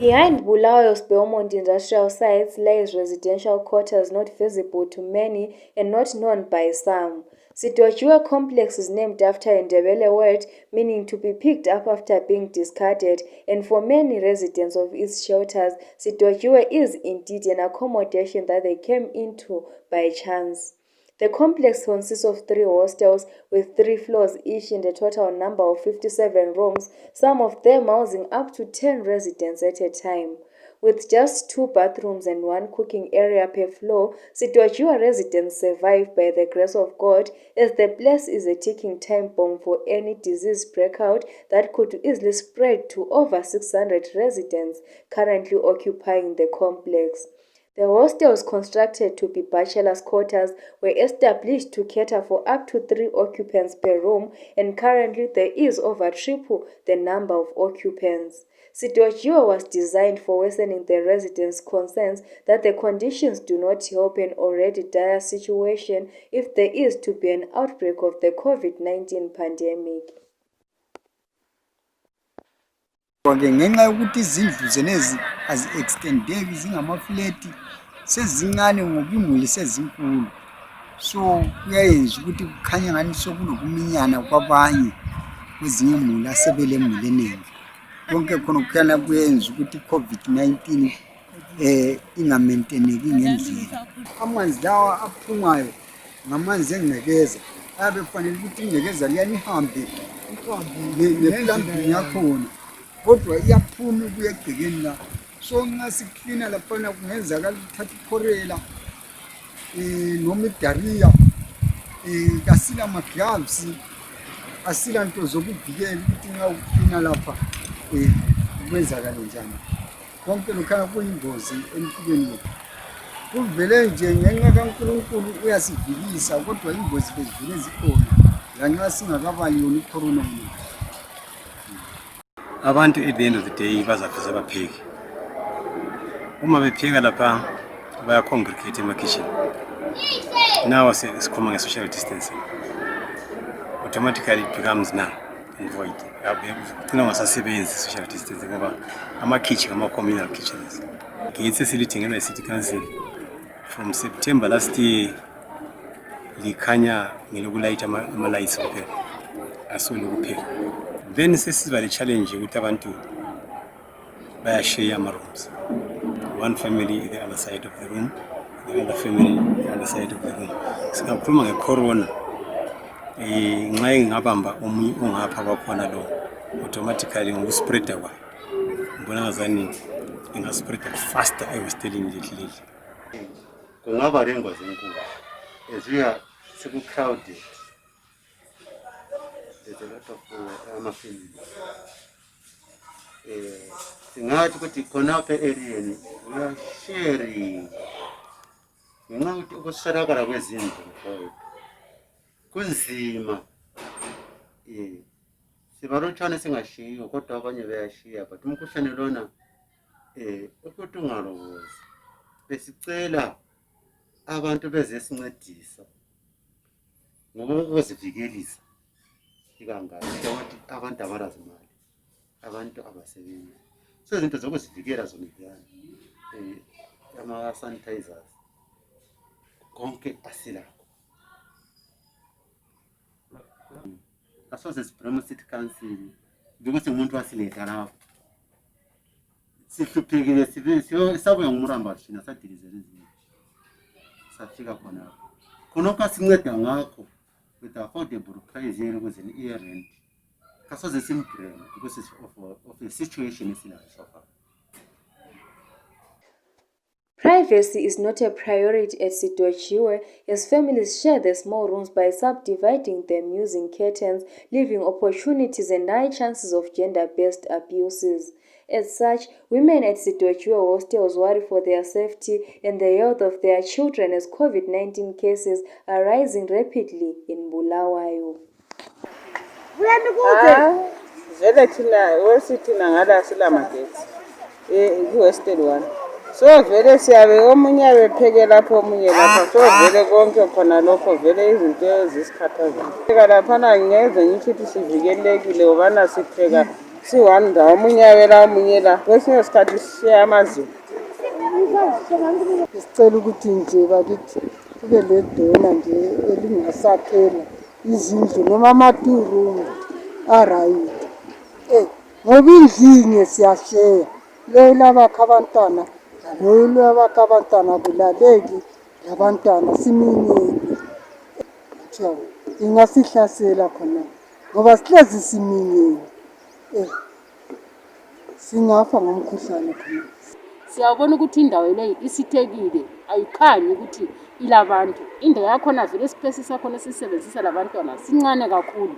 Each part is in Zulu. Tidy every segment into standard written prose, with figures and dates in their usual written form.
Behind Bulawayo's Belmont industrial sites lies residential quarters not visible to many and not known by some. Sidojiwe complex is named after a Ndebele word meaning to be picked up after being discarded, and for many residents of its shelters, Sidojiwe is indeed an accommodation that they came into by chance. The complex consists of 3 hostels with 3 floors each and a total number of 57 rooms, some of them housing up to 10 residents at a time. With just 2 bathrooms and 1 cooking area per floor, Sidojiwe residents survive by the grace of God, as the place is a ticking time bomb for any disease breakout that could easily spread to over 600 residents currently occupying the complex. The hostels, constructed to be bachelors' quarters, were established to cater for up to 3 occupants per room, and currently there is over triple the number of occupants. Sidojiwe was designed for worsening the residents' concerns that the conditions do not help an already dire situation if there is to be an outbreak of the COVID-19 pandemic. Ngenxa yokuthi izindlu zenezi azi-extendeki zingamafleti sezincane ngoba imuli sezinkulu, so kuyayenza ukuthi kukhanye ngani sokunokuminyana kwabanye kwezinye imuli asebele emuli eningi. Konke khona kukhanya kuyenza ukuthi i-COVID-19 ingamenteneki ngendlela. Amanzi lawa aphumayo ngamanzi engcekeza, ayabe kufanele ukuthi ingcekeza liyani ihambe neplambini yakhona, kodwa iyaphuma ukuya egcekeni la. So nxa siklina laphana kungenzakala ukuthatha ikhorela noma idariya, kasila magloves, asila nto zokuvikela ukuthi nxa uklina lapha kwenzakala njani. Konke lokhana kuyingozi empilweni yethu. Kuvele nje ngenxa kaNkulunkulu uyasivikisa, kodwa ingozi bezivele zikhona lanxa singakabali yona icorona. Abantu at the end of the day bazafisa bapheke. Uma bepheka lapha baya congregate kitchen. Now sikhuluma nge-social distancing. Automatically it becomes null and void. Ugcina ungasasebenzi social distancing ngoba ama-kitchen, ama-communal kitchens. Ngithi silithengelwa i-city council from September last year, likhanya ngelokulayitha ama-lights kuphela, asole kuphela. Then sesiba le challenge ukuthi abantu bayashare ama-rooms. One family the other side of the room, the other family the other side of the room. Singakhuluma nge-corona, nxa ingabamba omunye ongapha kwakhona lo, automatically ngokuspreada kwayo. Ngibona ngazani ingaspreada faster ewestelini lately. Kungaba lengozi enkulu as we are so crowded. There's a lot of families. Singathi ukuthi khona apha area we are sharing. Ngenxa yokuthi ukuswelakala kwezindlu kunzima. Sibalotshana singashiyo kodwa abanye bayashiya, but umkhuhlane lona ukuthi ungalokozi. Besicela abantu bezesincedisa ngoba ukuzivikelisa ikangaka ukuthi abantu abalazimali, abantu abasebenzi. So izinto zokuzivikela zona iyani, ama-sanitizers konke asilakho. Asoze sibrema city council because umuntu wasiletha lapho sihluphekile, sabuya ngumramba thina sadilizela izinto safika khona khonokho sinceda ngakho with affordable price yenu ukuze i-rent kasoze simbreme because of the situation esinayo so far. Privacy is not a priority at Sidojiwe, as families share the small rooms by subdividing them using curtains, leaving opportunities and high chances of gender-based abuses. As such, women at Sidojiwe hostels worry for their safety and the health of their children as COVID-19 cases are rising rapidly in Bulawayo. Vele thina wesithina ngala silamagetsi i-hostel one. So vele siyabe omunye abepheke lapho omunye lapha, so vele konke khona lokho vele izinto ezisikhathaza. Pheka laphana ngeze ngithi sivikelekile ubana sipheka si-one ndawo omunye awela omunye la kwesinye isikhathi sishiya amazulu. Sicela ukuthi nje bakithi kube ledona nje elingasaphela izindlu noma amaturumu arayithi. Ngoba indlinye siyasheya lo labakha abantwana lo labakha abantwana kulaleki labantwana siminyeni. Ingasihlasela khona ngoba sihlezi siminyeni. Singafa ngomkhuhlane khona. Siyabona ukuthi indawo leyo isithekile, ayikhanyi ukuthi ilabantu. Indawo yakhona vele isipesi sakhona sisebenzisa labantwana sincane kakhulu.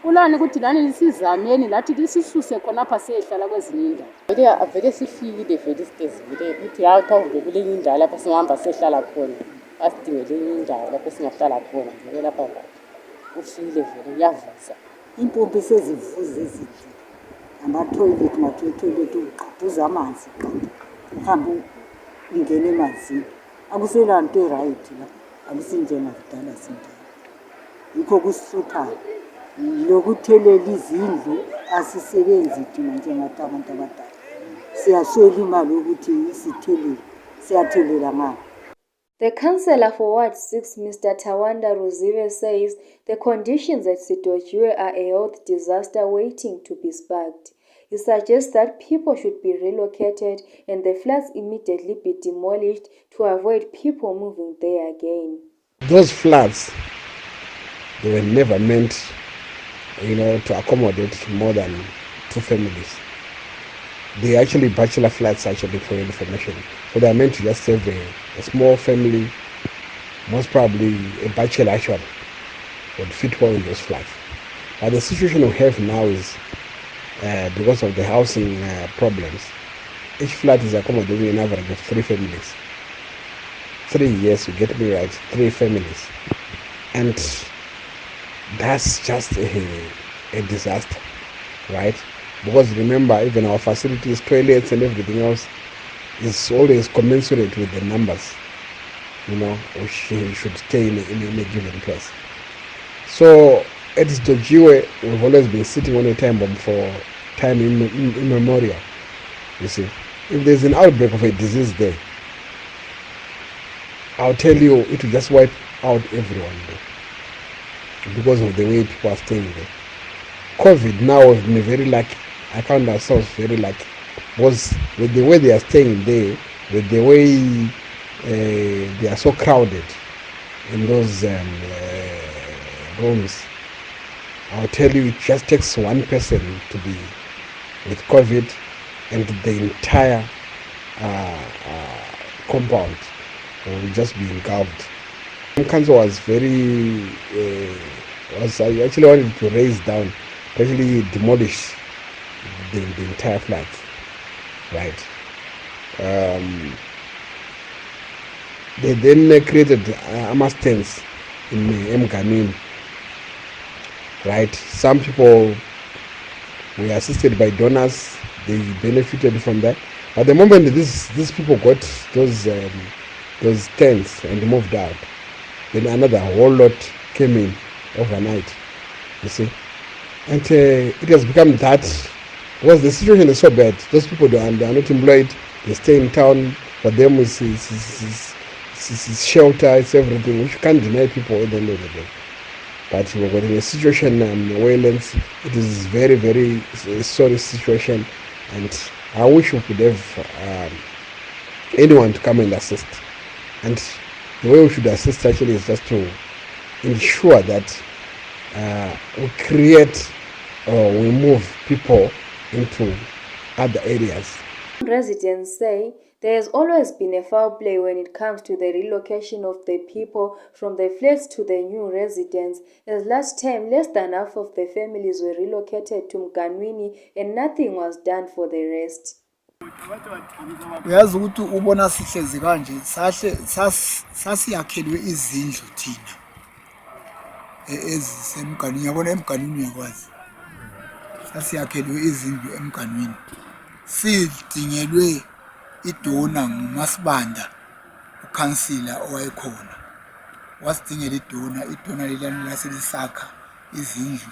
Kulani ukuthi lani sizameni lathi lisisuse khonapha sehlala kwezinye indawo. Vele sifikile vele isitezi vele ukuthi awuthawuve kule indawo lapha singahamba sehlala khona. Asidingele indawo lapha singahlala khona. Vele lapha ufile vele uyavuza. Impompi sezivuza ezindlini. Ama-toilet toilet uqaphuza amanzi uhambe ungene emanzini. Akusela nto erayithi la, akusinjengakudala sindala. Yikho kusihluphayo. Lokuthelela izindlu asisebenzi thina njengathi abantu abadala. Siyaswela imali ukuthi sithelele, siyathelela ngapha. The councillor for Ward 6, Mr. Tawanda Ruzive, says the conditions at Sidojiwe are a health disaster waiting to be sparked. He suggests that people should be relocated and the flats immediately be demolished to avoid people moving there again. Those flats, they were never meant, to accommodate more than 2 families. They actually bachelor flats, actually, for your information. So they are meant to just save a small family, most probably a bachelor actually, would fit well in those flats. But the situation we have now is, because of the housing problems, each flat is accommodating an average of 3 families. 3 years, you get me right, 3 families. And that's just a disaster, right? Because remember, even our facilities, toilets and everything else is always commensurate with the numbers, which should stay in a given place. So at Sidojiwe, we've always been sitting on a time bomb for time immemorial. You see, if there's an outbreak of a disease there, I'll tell you, it will just wipe out everyone there because of the way people are staying there. COVID now has been very lucky. I count ourselves very lucky because with the way they are staying there, with the way they are so crowded in those rooms, I'll tell you, it just takes one person to be with COVID and the entire compound will just be engulfed. Cancer was I actually wanted to raise down, actually demolish the entire flat, right? They then created Amakhosikazi in Emganwini, right? Some people were assisted by donors, they benefited from that. But the moment these people got those tents and moved out, then another whole lot came in overnight, you see. And it has become that, because the situation is so bad. Those people, they are not employed, they stay in town. For them, it's shelter, it's everything, which you can't deny people at the end of the day. But we're in a situation Waylands, it is very, very sorry situation, and I wish we could have anyone to come and assist. And the way we should assist actually is just to ensure that we create or we move people into other areas. Residents say there has always been a foul play when it comes to the relocation of the people from the flats to the new residents, as last time less than half of the families were relocated to Mganwini and nothing was done for the rest. Uyazi ukuthi ubona sihlezi kanje sasiyakhelwe izindlu thina ezisemganwini, yabona emganwini uyakwazi, sasiyakhelwe izindlu emganwini, sidingelwe idona ngumasibanda ukhansila owayekhona, wasidingela idona leliyana laselisakha izindlu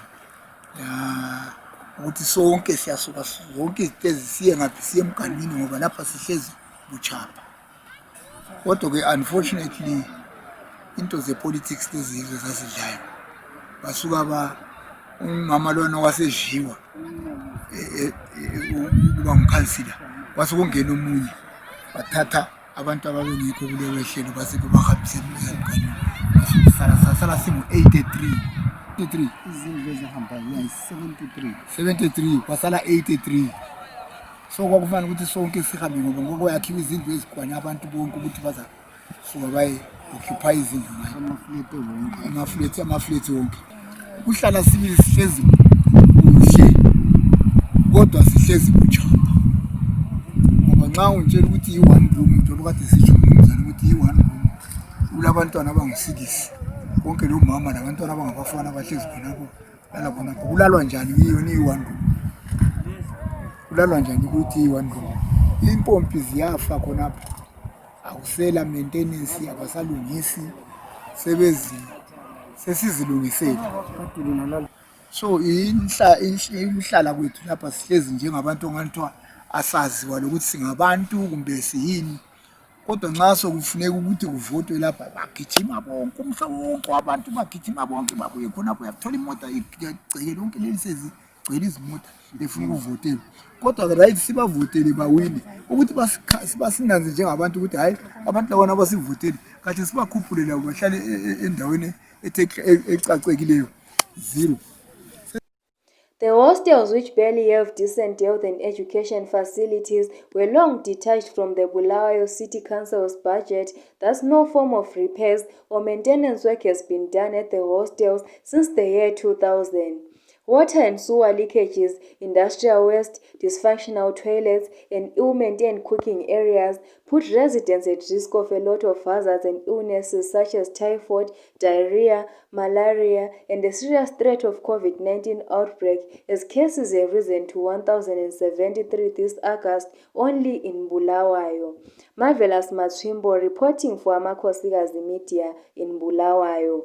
ukuthi sonke siyasuka zonke izinto ezisiye ngaphi siye emganwini ngoba lapha sihlezi buchapha. Kodwa ke unfortunately into ze-politics lezizwe zasidlayo basuka umama lona wasejiwa ukuba ngukhansila wasuke ungena omunye bathatha abantu ababengekho kuleyo hlelo base bebahambise emganwini sala singu-83 izindlu ezihambayo 73 kwasala 83. So kwakufanele ukuthi sonke sihambe ngoba ngoba yakhiwa izindlu ezigwanya abantu bonke ukuthi bazasuka baye-occupy izindlu amaflethi wonke. Kuhlala sibili sihlezi kuhle kodwa sihlezi buchapha ngoba nxa ungitshela ukuthi yi-one room njengoba kade sisho umnumzane ukuthi yi-one room kulabantwana abangu-6 konke lo mama labantwana abangabafana abahlezi khonapho lala khonapho kulalwa njani yiyona iyi-one room? Kulalwa njani ukuthi iyi-one room? Impompi ziyafa khonapho, akusela maintenance, abasalungisi, sesizilungisela. So ukuhlala kwethu lapha sihlezi njengabantu ongathiwa asaziwa lokuthi singabantu kumbe siyini. Kodwa nxa sokufuneka ukuthi kuvotwe lapha bagijima bonke umhlobo wonke wabantu bagijima bonke babuye khonapho uyathola imota igcwele lonke leli sezigcwele izimota befuna ukuvotelwa. Kodwa right sibavotele bawine ukuthi basinanze njengabantu ukuthi hayi abantu labona abasivotele kahle sibakhuphule labo bahlale endaweni ecacekileyo 0. The hostels, which barely have decent health and education facilities, were long detached from the Bulawayo City Council's budget. Thus, no form of repairs or maintenance work has been done at the hostels since the year 2000. Water and sewer leakages, industrial waste, dysfunctional toilets, and ill-maintained cooking areas put residents at risk of a lot of hazards and illnesses such as typhoid, diarrhea, malaria, and the serious threat of COVID-19 outbreak, as cases have risen to 1,073 this August only in Bulawayo. Marvellous Matswimbo reporting for Amakhosikazi Media in Bulawayo.